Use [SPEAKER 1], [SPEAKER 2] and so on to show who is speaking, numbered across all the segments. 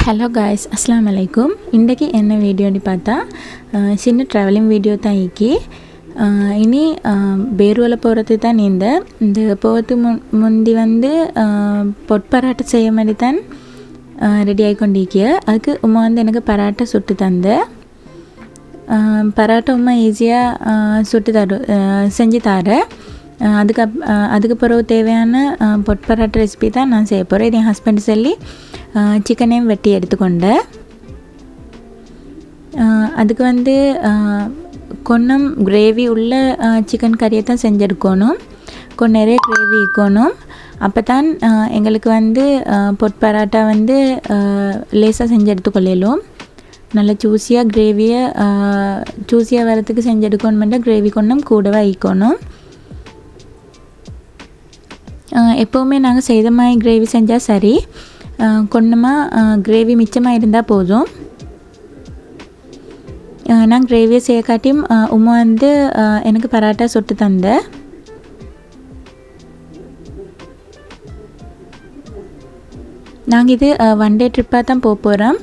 [SPEAKER 1] Hello guys, அஸ்ஸலாமு அலைக்கும். இன்றைக்கி என்ன வீடியோன்னு பார்த்தா சின்ன ட்ராவலிங் வீடியோ தான் இனி பெருவல போகிறது தான். இந்த போகிறது முந்தி பொட் செய்ய மாதிரி தான் ரெடி ஆகிக்கொண்டிருக்கிய. அதுக்கு உமா எனக்கு பராட்டா சுட்டு தந்த. பராட்டா உமா ஈஸியாக செஞ்சு தர. அதுக்கு பிறகு தேவையான பொட் பராட்டா ரெசிபி தான் நான் செய்ய போகிறேன். இது என் ஹஸ்பண்ட் சொல்லி சிக்கனையும் வெட்டி எடுத்துக்கொண்டேன். அதுக்கு கொஞ்சம் கிரேவி உள்ள சிக்கன் கறியை தான் செஞ்செடுக்கணும். கொஞ்சம் நிறைய கிரேவி இருக்கணும். அப்போ தான் எங்களுக்கு பொட் பராட்டா லேசாக செஞ்சு எடுத்துக்கொள்ளலும். நல்லா ஜூஸியாக வரத்துக்கு செஞ்செடுக்கணுமெண்டா கிரேவி கொஞ்சம் கூடவே ஈக்கணும். எப்போவுமே நாங்கள் செய்த மாதிரி கிரேவி செஞ்சால் சரி, கொஞ்சமாக கிரேவி மிச்சமாக இருந்தால் போதும். நான் கிரேவியை செய்ய காட்டியும் உமா எனக்கு பராட்டா சுட்டு தந்த. நாங்கள் இது ஒன் டே ட்ரிப்பாக தான் போகிறோம்.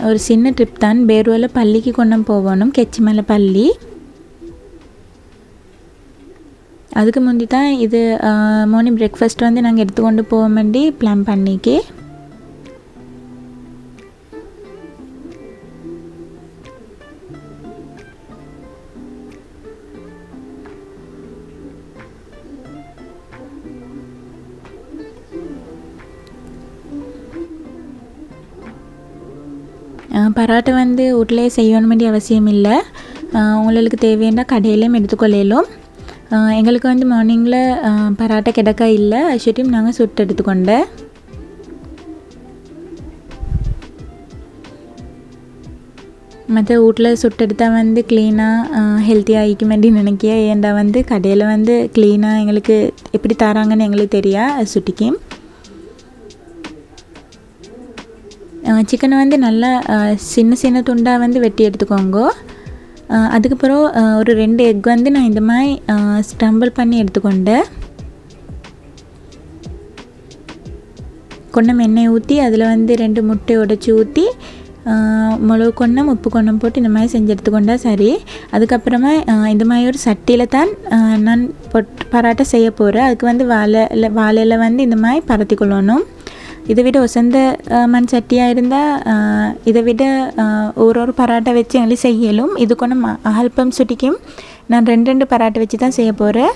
[SPEAKER 1] ஒரு சின்ன ட்ரிப் தான். பெருவல பள்ளிக்கு கொண்டு போகணும், கெச்சிமலை பள்ளி. அதுக்கு முந்தி தான் இது மார்னிங் பிரேக்ஃபாஸ்ட் நாங்கள் எடுத்துக்கொண்டு போக வேண்டி பிளான் பண்ணிக்கி. பராட்டா வீட்டிலே செய்யணும் வேண்டிய அவசியம் இல்லை. உங்களுக்கு தேவையான கடையிலையும் எடுத்துக்கொள்ளலும். எங்களுக்கு மார்னிங்கில் பராட்டா கிடக்க இல்லை, அஷட்டியும் நாங்கள் சுட்டு எடுத்துக்கொண்டேன். மற்ற வீட்டில் சுட்டு எடுத்தால் க்ளீனாக ஹெல்த்தியாக ஆகிக்க வேண்டி நினைக்கிய. ஏன்டா கடையில் க்ளீனாக எங்களுக்கு எப்படி தராங்கன்னு எங்களுக்கு தெரியா சுட்டிக்கும். சிக்கனை நல்லா சின்ன சின்ன துண்டாக வெட்டி எடுத்துக்கோங்க. அதுக்கப்புறம் ஒரு 2 எக் நான் இந்த மாதிரி ஸ்க்ரம்பிள் பண்ணி எடுத்துக்கொண்டேன். கொஞ்சம் எண்ணெய் ஊற்றி அதில் 2 முட்டை உடைச்சி ஊற்றி மிளகு கொஞ்சம் உப்பு கொஞ்சம் போட்டு இந்த மாதிரி செஞ்சு எடுத்துக்கொண்டா சரி. அதுக்கப்புறமா இந்த மாதிரி ஒரு சட்டியில் தான் நான் பராட்டா செய்ய போகிறேன். அதுக்கு வாழையில் இந்த மாதிரி பரத்தி கொள்ளணும். இதை விட ஒசந்த மண் சட்டியாக இருந்தால் இதை விட ஒரு பராட்டா வச்சு எங்களுக்கு செய்யலும். இது கொஞ்சம் அல்பம் சுட்டிக்கும். நான் 2 பராட்டா வச்சு தான் செய்ய போகிறேன்.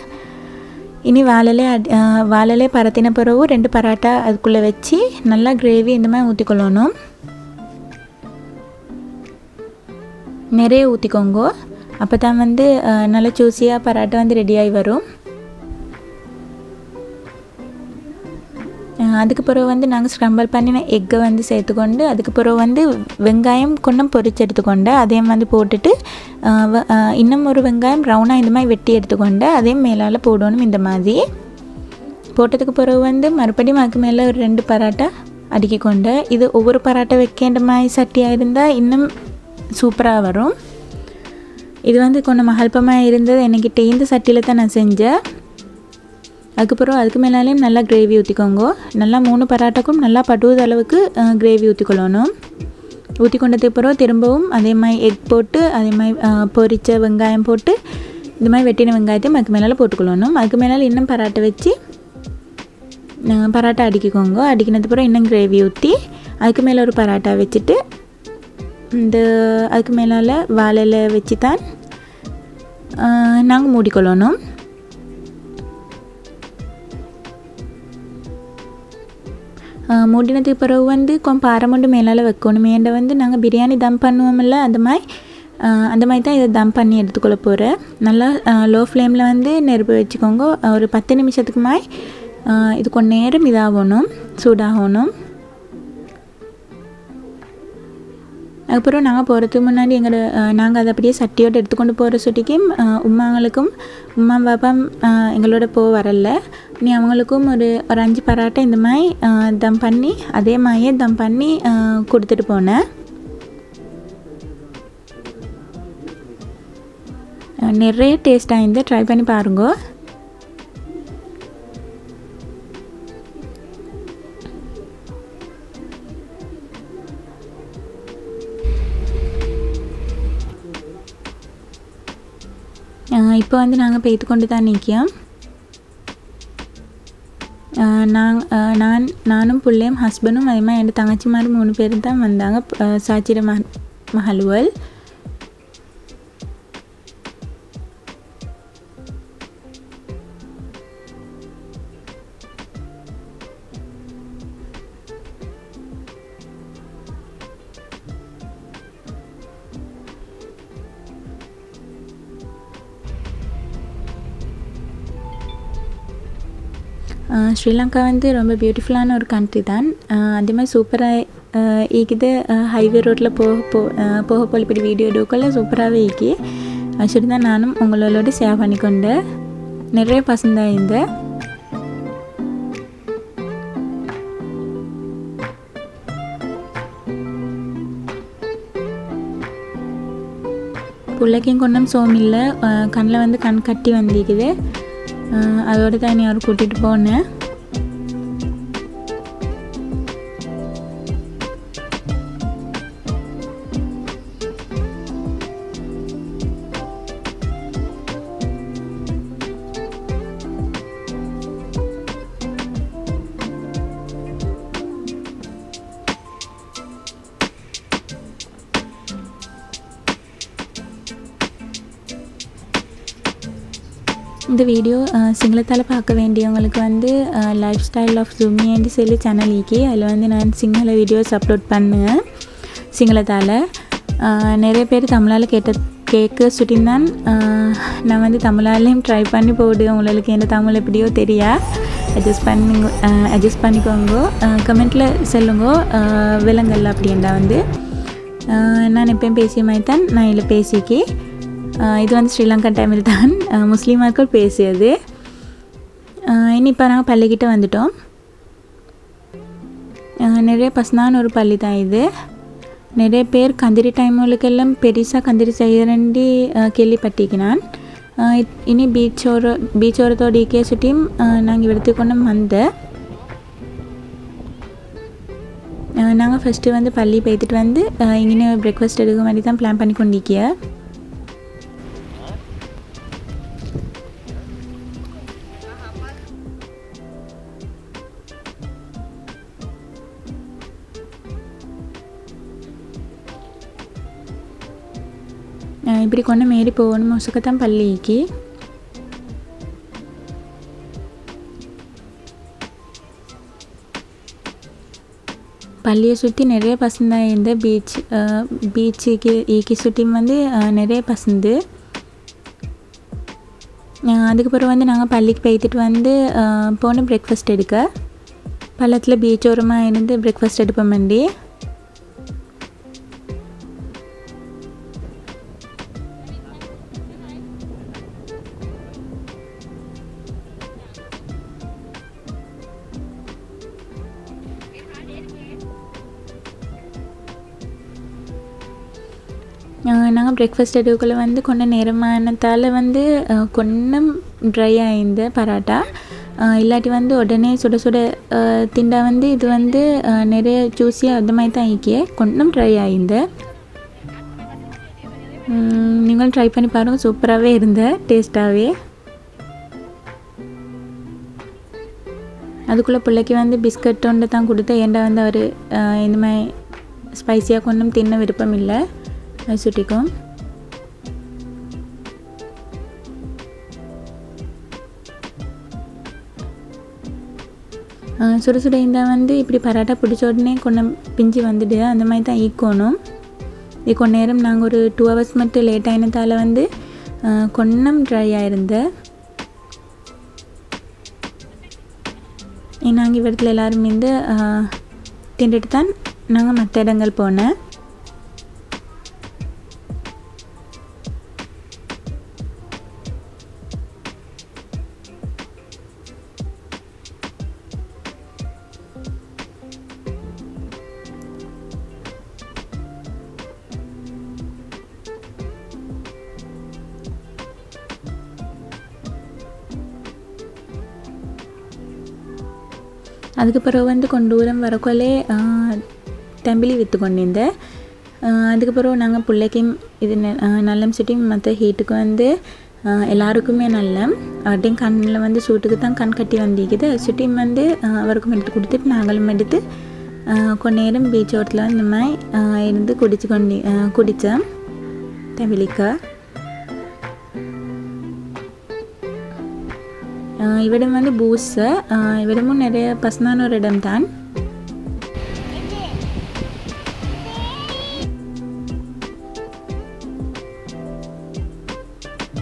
[SPEAKER 1] இனி வாழையிலே பரத்தின பிறகு 2 பராட்டா அதுக்குள்ளே வச்சு நல்லா கிரேவி இந்த மாதிரி ஊற்றிக்கொள்ளணும். நிறைய ஊற்றிக்கோங்க. அப்போ தான் நல்லா ஜூஸியாக பராட்டா ரெடியாகி வரும். அதுக்கு பிறகு நாங்கள் ஸ்க்ரம்பிள் பண்ணின எக்கை சேர்த்துக்கொண்டு அதுக்கு பிறகு வெங்காயம் கொஞ்சம் பொரிச்சு எடுத்துக்கொண்டு அதையும் போட்டுட்டு இன்னும் ஒரு வெங்காயம் ரவுண்டாக இந்த மாதிரி வெட்டி எடுத்துக்கொண்டு அதையும் மேலால் போடணும். இந்த மாதிரி போட்டதுக்கு பிறகு மறுபடியும் அதுக்கு மேலே ஒரு 2 பராட்டா அடுக்கிக்கொண்டு, இது ஒவ்வொரு பராட்டா வைக்கின்ற மாதிரி சட்டியாக இருந்தால் இன்னும் சூப்பராக வரும். இது கொஞ்சம் அல்பமாக இருந்தது என்கிட்ட. இந்த சட்டியில் தான் நான் செஞ்சேன். அதுக்கப்புறம் அதுக்கு மேலேயும் நல்லா கிரேவி ஊற்றிக்கோங்க. நல்லா 3 பராட்டாக்கும் நல்லா படுவது அளவுக்கு கிரேவி ஊற்றிக்கொள்ளணும். ஊற்றி கொண்டதுக்கு பிறகு திரும்பவும் அதே மாதிரி எக் போட்டு அதே மாதிரி பொரித்த வெங்காயம் போட்டு இந்த மாதிரி வெட்டின வெங்காயத்தையும் அதுக்கு மேலே போட்டுக்கொள்ளணும். அதுக்கு மேலே இன்னும் பராட்டா வச்சு பராட்டா அடிக்கிக்கோங்க. அடிக்கினது பிறகு இன்னும் கிரேவி ஊற்றி அதுக்கு மேலே ஒரு பராட்டா வச்சுட்டு அதுக்கு மேலே வாழையில் வச்சு தான் நாங்கள் மூடிக்கொள்ளணும். மூடினதுக்கு பிறகு கொஞ்சம் பாரமுண்டு மேலால் வைக்கணும். ஏன்டா நாங்கள் பிரியாணி தம் பண்ணுவோம்ல, அந்த மாதிரி தான் இதை தம் பண்ணி எடுத்துக்கொள்ள போகிறேன். நல்லா லோ ஃப்ளேமில் நெருப்பு வச்சுக்கோங்க. ஒரு 10 நிமிஷத்துக்கு மாதிரி இது கொஞ்சம் நேரம் இதாகணும், சூடாகணும். அதுக்கப்புறம் நாங்கள் போகிறதுக்கு முன்னாடி நாங்கள் அதை அப்படியே சட்டியோடு எடுத்துக்கொண்டு போகிற சுட்டிக்கும் உம்மா பாப்பா எங்களோட வரல. நீ அவங்களுக்கும் ஒரு 5 பராட்டா இந்த மாதிரி தம் பண்ணி அதே மாதிரியே தம் பண்ணி கொடுத்துட்டு போனேன். நிறைய டேஸ்ட்டாக இருந்து ட்ரை பண்ணி பாருங்க. இப்போ வந்து நாங்கள் போய்த்து கொண்டு தான் நிற்கிறோம். நானும் பிள்ளையும் ஹஸ்பண்டும் அதே மாதிரி என் தங்கச்சிமார் 3 பேர் தான் வந்தாங்க. சாச்சிர மகளுவல். ஸ்ரீலங்கா வந்து ரொம்ப பியூட்டிஃபுல்லான ஒரு கண்ட்ரி தான். அதே மாதிரி சூப்பராக ஈக்குது. ஹைவே ரோட்டில் போக போல் இப்படி வீடியோ எடுக்கல சூப்பராகவே ஈக்கி. சரி தான் நானும் உங்களோட ஷேர் பண்ணிக்கொண்டேன். நிறைய பசந்தாக இந்த பிள்ளைக்கும் கொண்டும் சோமில்லை. கண்ணில் வந்து கண் கட்டி வந்திருக்குது. அதோடு தான் நீ அவர் கூட்டிகிட்டு போனேன். இந்த வீடியோ சிங்களத்தால் பார்க்க வேண்டியவங்களுக்கு வந்து லைஃப் ஸ்டைல் ஆஃப் ஜூமின்னு சொல்லி சேனல் ஈக்கி. அதில் வந்து நான் சிங்கள வீடியோஸ் அப்லோட் பண்ணுவேன் சிங்களத்தால். நிறைய பேர் தமிழால் கேட்க சுட்டின்தான். நான் வந்து தமிழாலையும் ட்ரை பண்ணி போடுவேன். உங்களுக்கு என்ன தமிழ் எப்படியோ தெரியா அட்ஜஸ்ட் பண்ணிக்கோங்க. கமெண்ட்டில் சொல்லுங்க விலங்கல்ல அப்படின்னா வந்து நான் எப்பயும் பேசிய மாதிரி தான் நான் இதில் பேசிக்கி. இது வந்து ஸ்ரீலங்கா டைமில் தான் முஸ்லீமாக்கள் பேசியது. இனி இப்போ நாங்கள் பள்ளிக்கிட்ட வந்துட்டோம். நிறைய பசனான ஒரு பள்ளி தான் இது. நிறைய பேர் கந்திரி டைமுகளுக்கெல்லாம் பெருசாக கந்திரி செய்யறண்டி கேள்விப்பட்டிருக்கிறான். இனி பீச்சோரத்தோட சுட்டியும் நாங்கள் எடுத்துக்கொண்டு வந்தேன். நாங்கள் ஃபஸ்ட்டு வந்து பள்ளி போய்த்துட்டு வந்து இங்கே பிரேக்ஃபாஸ்ட் எடுக்க மாதிரி தான் பிளான் பண்ணி கொண்டிருக்கிய. இப்படி கொண்டு மேரி போகணும் மொசக்கத்தான் பள்ளிக்கு. பள்ளியை சுற்றி நிறைய பசந்தான் இருந்த பீச்சுக்கு சுற்றி வந்து நிறைய பசந்து. அதுக்கப்புறம் வந்து நாங்கள் பள்ளிக்கு போய்த்துட்டு வந்து போனோம் பிரேக்ஃபாஸ்ட் எடுக்க. பள்ளத்தில் பீச் ஓரமாக இருந்து பிரேக்ஃபாஸ்ட் எடுப்போம் வண்டி. நாங்கள் பிரேக்ஃபாஸ்ட் எடுக்கக்குள்ள வந்து கொஞ்சம் நேரமானதால் வந்து கொஞ்சம் ட்ரை ஆகிந்த பராட்டா. இல்லாட்டி வந்து உடனே சுட சுட திண்டா வந்து இது வந்து நிறைய ஜூஸியாக அந்த மாதிரி தான் ஆகிக்கிய. கொஞ்சம் ட்ரை ஆகிந்த. நீங்களும் ட்ரை பண்ணி பாருங்கள். சூப்பராகவே இருந்த டேஸ்ட்டாகவே. அதுக்குள்ளே பிள்ளைக்கு வந்து பிஸ்கட் ஒன்று தான் கொடுத்தேன். ஏண்டா வந்து அவர் இந்த மாதிரி ஸ்பைஸியாக கொஞ்சம் தின்ன விருப்பம் இல்லை. அது சுட்டிக்கும். சுட சுட இருந்தால் வந்து இப்படி பராட்டா பிடிச்ச உடனே கொஞ்சம் பிஞ்சு வந்துடு. அந்த மாதிரி தான் ஈக்கணும். இது கொஞ்ச நேரம் நாங்கள் ஒரு 2 hours மட்டும் லேட் ஆகினதால் வந்து கொஞ்சம் ட்ரை ஆகிருந்த. நாங்கள் இவ்விடத்தில் எல்லோரும் வந்து திண்டுட்டு தான் நாங்கள் மற்ற இடங்கள் போனேன். அதுக்கு பிறகு வந்து கொஞ்ச தூரம் வரக்குள்ளே தம்பிலி விற்று கொண்டிருந்தேன். அதுக்கப்புறம் நாங்கள் பிள்ளைக்கும் இது நல்லம் சிட்டியும் மற்ற ஹீட்டுக்கு வந்து எல்லாருக்குமே நல்ல அவர்டையும் கண்ணில் வந்து சூட்டுக்கு தான் கண் கட்டி வந்திக்குது. சுட்டியும் வந்து அவருக்கும் எடுத்து கொடுத்துட்டு நாங்களும் எடுத்து கொஞ்ச நேரம் பீச் ஓரத்தில் இந்த மாதிரி இருந்து குடித்தோம் தவிலிக்க. இவ்விடம் வந்து பூஸு, இவ்விடமும் நிறைய பசுந்தான ஒரு இடம் தான்.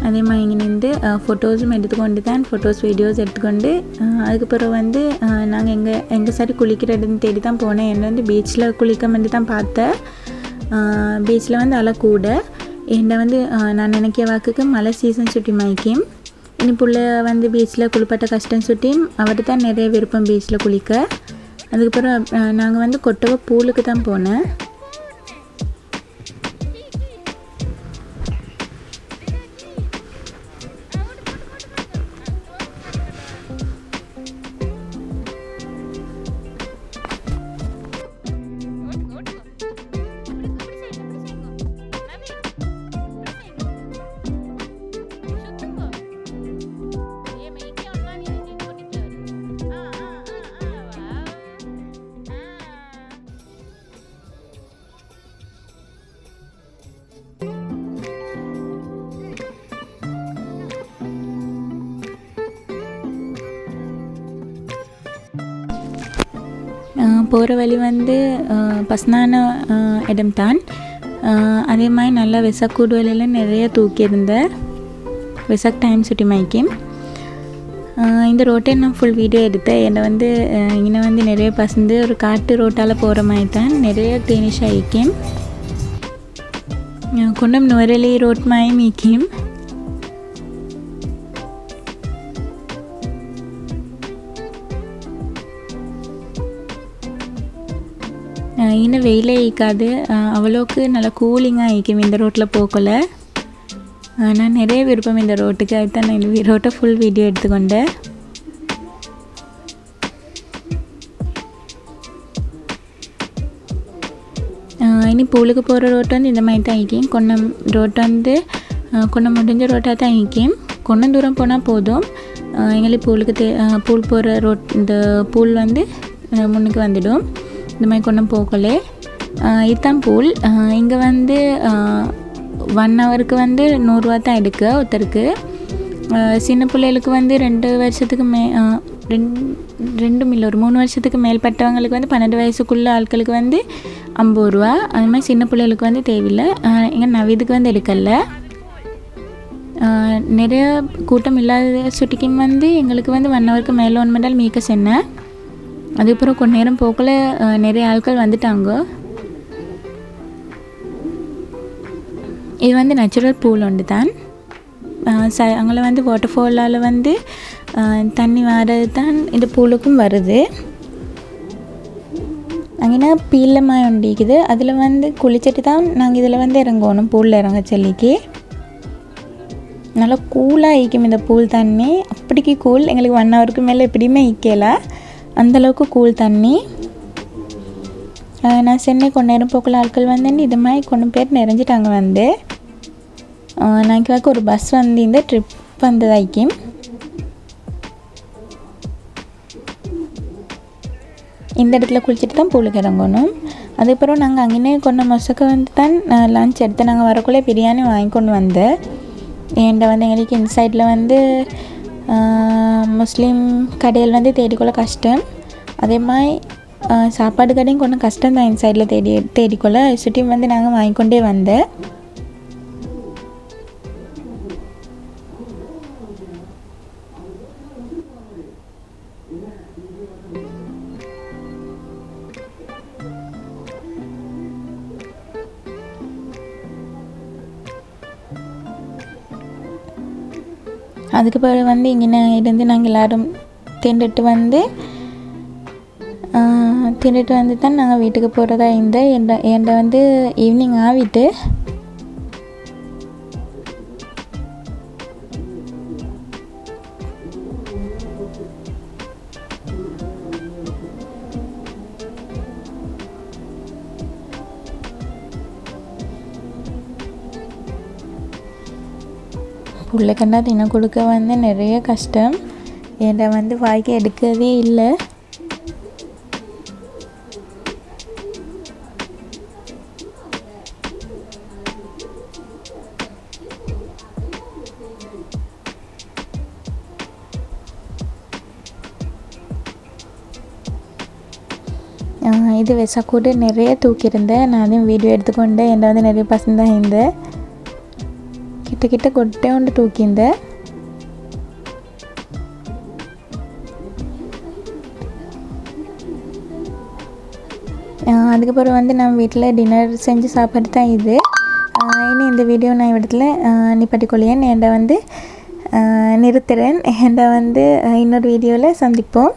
[SPEAKER 1] அதே மாதிரி இங்கே நின்று ஃபோட்டோஸும் எடுத்துக்கொண்டு தான் வீடியோஸ் எடுத்துக்கொண்டு அதுக்கப்புறம் வந்து நாங்கள் எங்கள் சரி குளிக்கிற இடம் தேடி தான் போனேன். என்ன வந்து பீச்சில் குளிக்க வந்து தான் பார்த்தேன். பீச்சில் வந்து அலை கூட என்னை வந்து நான் நினைக்கிற வாக்குக்கு மழை சீசன் சுட்டி மாய்க்கும். இனி புள்ள வந்து பீச்சில் குளிப்பட்ட கஷ்டம் சுட்டியும் அவர்கிட்ட தான் நிறைய விருப்பம் பீச்சில் குளிக்க. அதுக்கப்புறம் நாங்கள் வந்து கொட்டவ பூலுக்கு தான் போனேன். போகிற வழி வந்து பசுந்தான இடம் தான். அதே மாதிரி நல்லா வெசக்கூடு வழியில் நிறைய தூக்கியிருந்தேன். வெசக் டைம் சுட்டி மைக்கும் இந்த ரோட்டை நான் ஃபுல் வீடியோ எடுத்தேன். என்னை வந்து இங்கே வந்து நிறைய பசந்து ஒரு காட்டு ரோட்டால் போகிற மாதிரி தான் நிறைய டேனிஷ் ஆகிக்கும். கொண்டம் நுவரலி ரோட் மாதிரி மீக்கும். இன்னும் வெயிலே ஈக்காது, அவ்வளோக்கு நல்லா கூலிங்காக ஈக்கும் இந்த ரோட்டில் போகல. நான் நிறைய விருப்பம் இந்த ரோட்டுக்கு, அதுதான் நான் இந்த ரோட்டை ஃபுல் வீடியோ எடுத்துக்கொண்டேன். இனி பூலுக்கு போகிற ரோட்டு வந்து இந்த மாதிரி தான் ஈக்கும். கொன்னம் ரோட்டு வந்து கொன்னம் முடிஞ்ச ரோட்டாக தான் ஈக்கும். கொன்னம் தூரம் போனால் போதும், எங்களுக்கு பூலுக்கு பூல் போகிற ரோட் இந்த பூல் வந்து முன்னுக்கு வந்துடும். இந்த மாதிரி கொண்டும் போகலே இதுதான் பூல். இங்கே வந்து 1 ஹவருக்கு வந்து 100 ரூபா தான் எடுக்க ஒருத்தருக்கு. சின்ன பிள்ளைகளுக்கு வந்து 2 வருஷத்துக்கு 2 ஒரு 3 வருஷத்துக்கு மேல்பட்டவங்களுக்கு வந்து 12 வயசுக்குள்ள ஆட்களுக்கு வந்து 50 ரூபா. அது மாதிரி சின்ன பிள்ளைகளுக்கு வந்து தேவையில்லை. இங்கே நவீதுக்கு வந்து எடுக்கல. நிறைய கூட்டம் இல்லாத சுட்டிக்கும் வந்து எங்களுக்கு வந்து 1 ஹவருக்கு மேலே 1 மணி மீக்க சொன்னேன். அதுக்கப்புறம் கொஞ்ச நேரம் போகல நிறைய ஆட்கள் வந்துட்டாங்க. இது வந்து நேச்சுரல் பூல் ஒன்று தான். அங்கே வந்து வாட்டர் ஃபாலால் வந்து தண்ணி வர்றது தான் இந்த பூலுக்கும் வருது. அங்கேனா பீலமாக ஒண்டிக்குது, அதில் வந்து குளிச்சுட்டு தான் நாங்கள் இதில் வந்து இறங்கணும். பூலில் இறங்க சொல்லிக்கு நல்லா கூலாக ஈக்கும் இந்த பூல் தண்ணி. அப்படிக்கு கூல், எங்களுக்கு 1 ஹவருக்கு மேலே எப்படியுமே ஈக்கல, அந்தளவுக்கு கூல் தண்ணி. நான் சென்னை கொஞ்ச நேரம் போக்குள்ள ஆட்கள் வந்து இது மாதிரி கொஞ்சம் பேர் நிறைஞ்சிட்டாங்க. வந்து நாங்கள் ஒரு பஸ் வந்து இந்த ட்ரிப் வந்ததாய்க்கும். இந்த இடத்துல குளிச்சுட்டு தான் பூலுக்கு இறங்கணும். அதுக்கப்புறம் நாங்கள் அங்கேயே கொண்ட மொசக்க வந்து தான் லன்ச் எடுத்து நாங்கள் வரக்குள்ளே பிரியாணி வாங்கி கொண்டு வந்தேன். ஏன்டா வந்து எங்களுக்கு இந்த சைடில் வந்து முஸ்லீம் கடையில் வந்து தேடிக்கொள்ள கஷ்டம். அதே மாதிரி சாப்பாடு கடையும் கொஞ்சம் கஷ்டம் தான் இந்த சைடில் தேடிக்கொள்ள. சுட்டியும் வந்து நாங்கள் வாங்கிக்கொண்டே வந்தேன். அதுக்கு பிறகு வந்து இங்கே இருந்து நாங்கள் எல்லோரும் திண்டுட்டு வந்து தான் நாங்கள் வீட்டுக்கு போகிறதா இருந்தேன். என்கிட்ட வந்து ஈவினிங் ஆகிட்டு புள்ளைக்கண்டா தின கொடுக்க வந்து நிறைய கஷ்டம். ஏன்டா வந்து வாய்க்கு எடுக்கிறதே இல்லை. இது வெசக்கூட நிறைய தூக்கியிருந்தேன். நான் அதையும் வீடியோ எடுத்துக்கொண்டேன். என்ன வந்து நிறைய பசந்தான் இருந்தேன். கிட்ட கொட்டே உண்டு தூக்கியிருந்தேன். அதுக்கப்புறம் வந்து நான் வீட்டில் டின்னர் செஞ்சு சாப்பிட்டு தான் இது. இனி இந்த வீடியோ நான் இடத்துல நிப்பாட்டிக்கொள்ளியேன். ஏன்டா வந்து நிறுத்துகிறேன். ஏன்டா வந்து இன்னொரு வீடியோவில் சந்திப்போம்.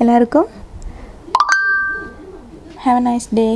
[SPEAKER 1] எல்லாருக்கும் have a nice day.